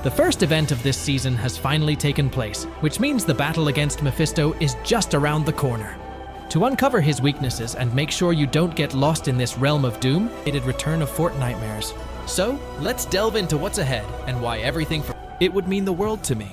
The first event of this season has finally taken place, which means the battle against Mephisto is just around the corner. To uncover his weaknesses and make sure you don't get lost in this realm of doom, it return of Fortnitemares. So, let's delve into what's ahead and why everything it would mean the world to me.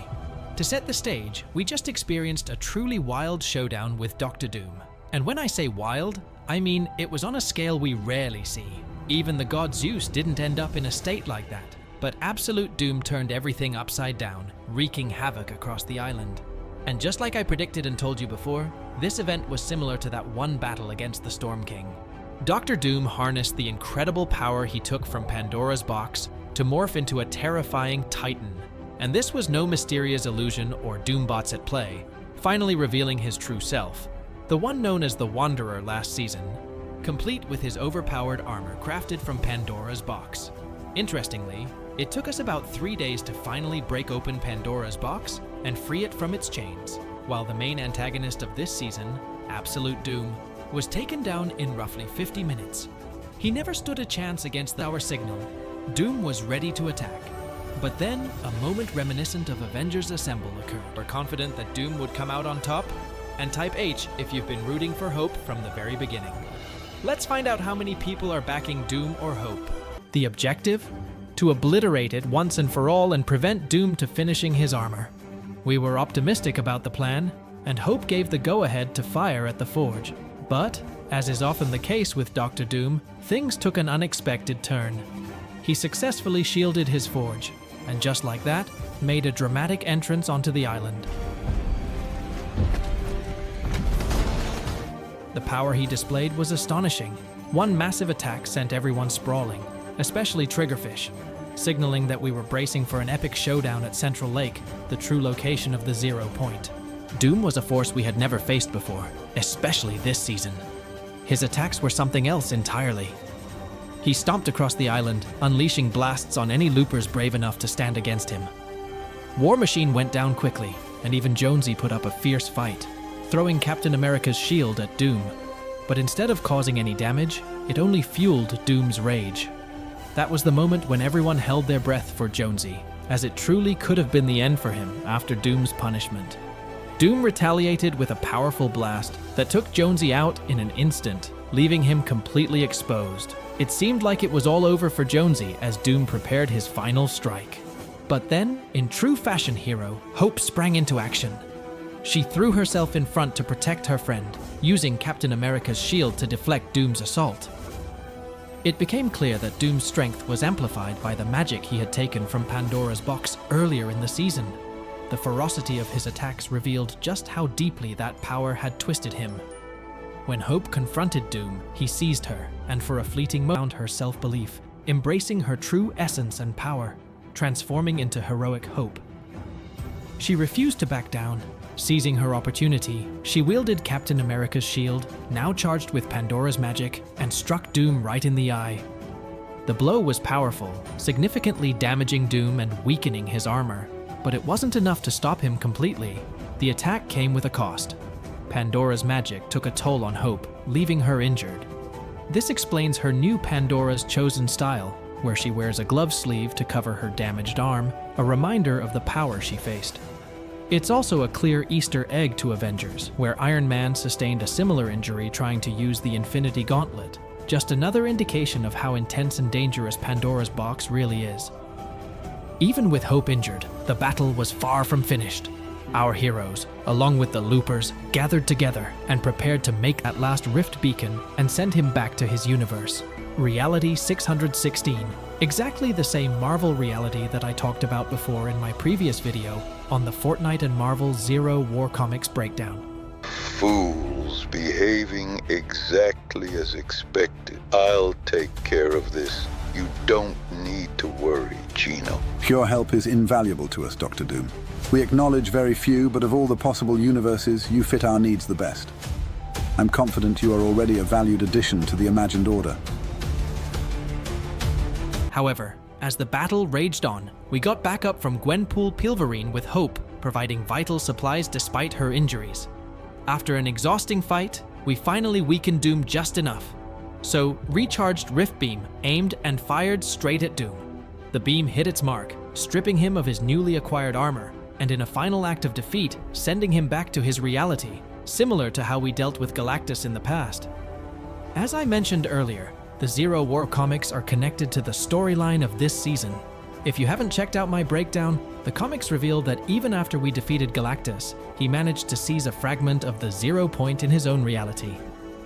To set the stage, we just experienced a truly wild showdown with Dr. Doom. And when I say wild, I mean it was on a scale we rarely see. Even the god Zeus didn't end up in a state like that. But absolute doom turned everything upside down, wreaking havoc across the island. And just like I predicted and told you before, this event was similar to that one battle against the Storm King. Dr. Doom harnessed the incredible power he took from Pandora's box to morph into a terrifying Titan. And this was no mysterious illusion or Doombots at play, finally revealing his true self. The one known as the Wanderer last season, complete with his overpowered armor crafted from Pandora's box. Interestingly, it took us about 3 days to finally break open Pandora's box and free it from its chains, while the main antagonist of this season, Absolute Doom, was taken down in roughly 50 minutes. He never stood a chance against our signal. Doom was ready to attack. But then, a moment reminiscent of Avengers Assemble occurred. We're confident that Doom would come out on top, and type H if you've been rooting for Hope from the very beginning. Let's find out how many people are backing Doom or Hope. The objective? To obliterate it once and for all and prevent Doom to finishing his armor. We were optimistic about the plan, and Hope gave the go-ahead to fire at the forge. But, as is often the case with Dr. Doom, things took an unexpected turn. He successfully shielded his forge, and just like that, made a dramatic entrance onto the island. The power he displayed was astonishing. One massive attack sent everyone sprawling, especially Triggerfish, signaling that we were bracing for an epic showdown at Central Lake, the true location of the 0 point. Doom was a force we had never faced before, especially this season. His attacks were something else entirely. He stomped across the island, unleashing blasts on any loopers brave enough to stand against him. War Machine went down quickly, and even Jonesy put up a fierce fight, throwing Captain America's shield at Doom. But instead of causing any damage, it only fueled Doom's rage. That was the moment when everyone held their breath for Jonesy, as it truly could have been the end for him after Doom's punishment. Doom retaliated with a powerful blast that took Jonesy out in an instant, leaving him completely exposed. It seemed like it was all over for Jonesy as Doom prepared his final strike. But then, in true fashion hero, Hope sprang into action. She threw herself in front to protect her friend, using Captain America's shield to deflect Doom's assault. It became clear that Doom's strength was amplified by the magic he had taken from Pandora's box earlier in the season. The ferocity of his attacks revealed just how deeply that power had twisted him. When Hope confronted Doom, he seized her, and for a fleeting moment found her self-belief, embracing her true essence and power, transforming into heroic Hope. She refused to back down. Seizing her opportunity, she wielded Captain America's shield, now charged with Pandora's magic, and struck Doom right in the eye. The blow was powerful, significantly damaging Doom and weakening his armor, but it wasn't enough to stop him completely. The attack came with a cost. Pandora's magic took a toll on Hope, leaving her injured. This explains her new Pandora's Chosen style, where she wears a glove sleeve to cover her damaged arm, a reminder of the power she faced. It's also a clear Easter egg to Avengers, where Iron Man sustained a similar injury trying to use the Infinity Gauntlet. Just another indication of how intense and dangerous Pandora's box really is. Even with Hope injured, the battle was far from finished. Our heroes, along with the Loopers, gathered together and prepared to make that last Rift Beacon and send him back to his universe. Reality 616, exactly the same Marvel reality that I talked about before in my previous video on the Fortnite and Marvel Zero War Comics breakdown. Fools behaving exactly as expected. I'll take care of this. You don't need to worry, Gino. Your help is invaluable to us, Dr. Doom. We acknowledge very few, but of all the possible universes, you fit our needs the best. I'm confident you are already a valued addition to the imagined order. However, as the battle raged on, we got back up from Gwenpool Pilverine with Hope, providing vital supplies despite her injuries. After an exhausting fight, we finally weakened Doom just enough. So, recharged Rift Beam, aimed and fired straight at Doom. The beam hit its mark, stripping him of his newly acquired armor, and in a final act of defeat, sending him back to his reality, similar to how we dealt with Galactus in the past. As I mentioned earlier, the Zero War comics are connected to the storyline of this season. If you haven't checked out my breakdown, the comics reveal that even after we defeated Galactus, he managed to seize a fragment of the Zero Point in his own reality.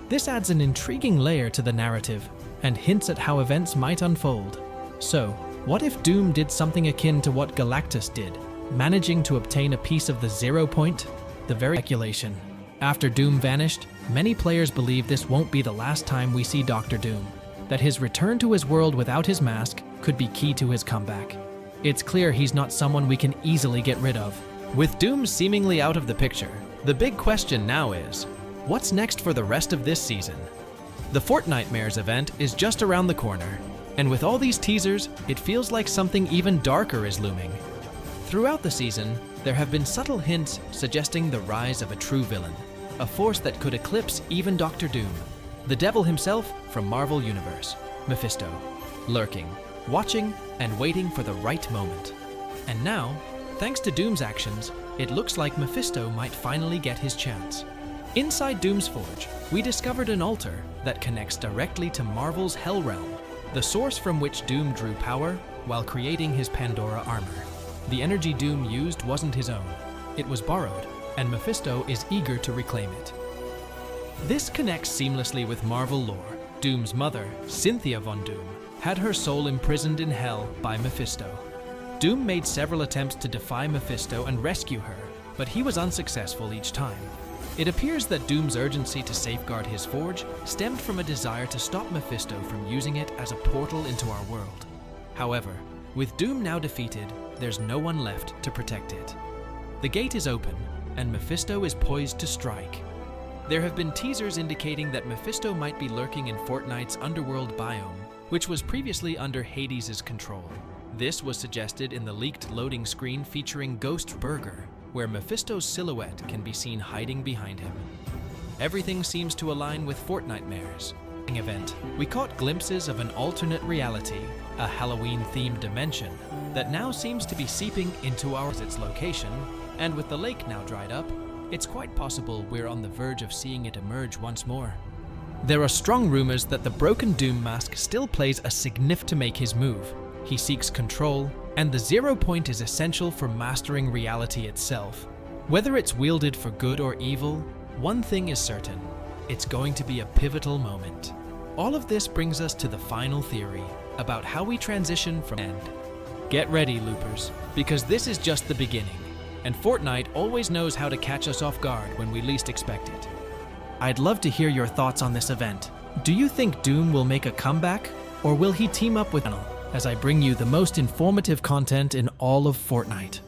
This adds an intriguing layer to the narrative and hints at how events might unfold. So, what if Doom did something akin to what Galactus did, managing to obtain a piece of the Zero Point? The very speculation. After Doom vanished, many players believe this won't be the last time we see Dr. Doom, that his return to his world without his mask could be key to his comeback. It's clear he's not someone we can easily get rid of. With Doom seemingly out of the picture, the big question now is, what's next for the rest of this season? The Fortnitemares event is just around the corner, and with all these teasers, it feels like something even darker is looming. Throughout the season, there have been subtle hints suggesting the rise of a true villain, a force that could eclipse even Dr. Doom, the devil himself from Marvel Universe, Mephisto, lurking, watching, and waiting for the right moment. And now, thanks to Doom's actions, it looks like Mephisto might finally get his chance. Inside Doom's Forge, we discovered an altar that connects directly to Marvel's Hell Realm, the source from which Doom drew power while creating his Pandora armor. The energy Doom used wasn't his own. It was borrowed, and Mephisto is eager to reclaim it. This connects seamlessly with Marvel lore. Doom's mother, Cynthia von Doom, had her soul imprisoned in hell by Mephisto. Doom made several attempts to defy Mephisto and rescue her, but he was unsuccessful each time. It appears that Doom's urgency to safeguard his forge stemmed from a desire to stop Mephisto from using it as a portal into our world. However, with Doom now defeated, there's no one left to protect it. The gate is open, and Mephisto is poised to strike. There have been teasers indicating that Mephisto might be lurking in Fortnite's underworld biome, which was previously under Hades' control. This was suggested in the leaked loading screen featuring Ghost Burger, where Mephisto's silhouette can be seen hiding behind him. Everything seems to align with Fortnitemares event. We caught glimpses of an alternate reality, a Halloween-themed dimension, that now seems to be seeping into its location, and with the lake now dried up, it's quite possible we're on the verge of seeing it emerge once more. There are strong rumors that the broken Doom mask still plays a significant to make his move. He seeks control, and the Zero Point is essential for mastering reality itself. Whether it's wielded for good or evil, one thing is certain: it's going to be a pivotal moment. All of this brings us to the final theory about how we transition from end. Get ready, loopers, because this is just the beginning, and Fortnite always knows how to catch us off guard when we least expect it. I'd love to hear your thoughts on this event. Do you think Doom will make a comeback, or will he team up with as I bring you the most informative content in all of Fortnite?